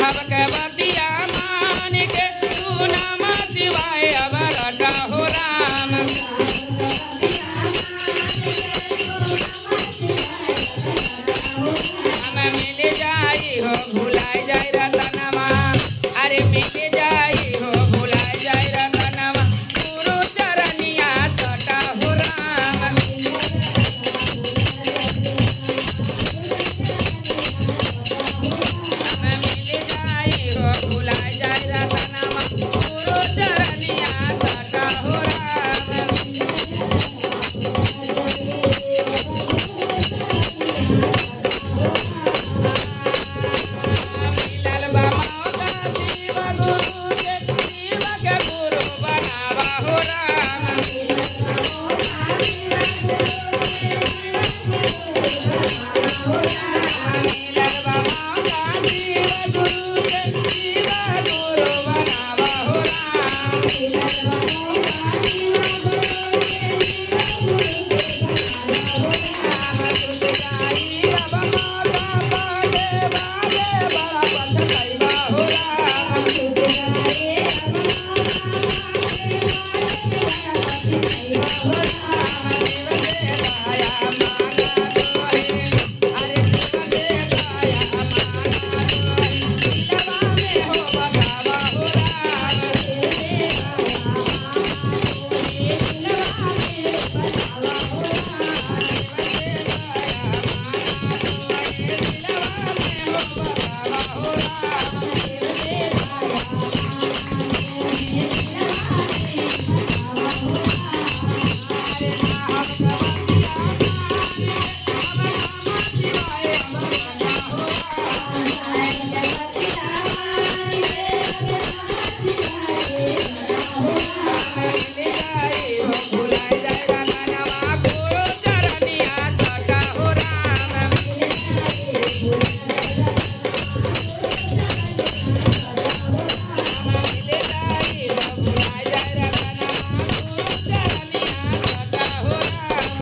सबके बतिया मान के तू नाम शिवाय अब रटा हो राम हमें मिल जाई हो भुलाई जाई रतनमा अरे मिल जाई हो भुलाई जाई रतनमा गुरु चरनिया सटा हो राम हमें मिल जाई हो भुलाई जाई रतनमा गुरु चरनिया सटा हो राम मिलल बा मौका शिव गुरु के शिव के गुरु बनावा हो राम मिलल बा मौका शिव गुरु के शिव गुरु बनावा हो राम टूट जाई अब मौका बाजे बाजे बड़ा पछतैबा हो राम शिव के दया मांगा तोहे अरे शिव के दया मांगा तोहे दिलवा में हो बसावा हो राम मिल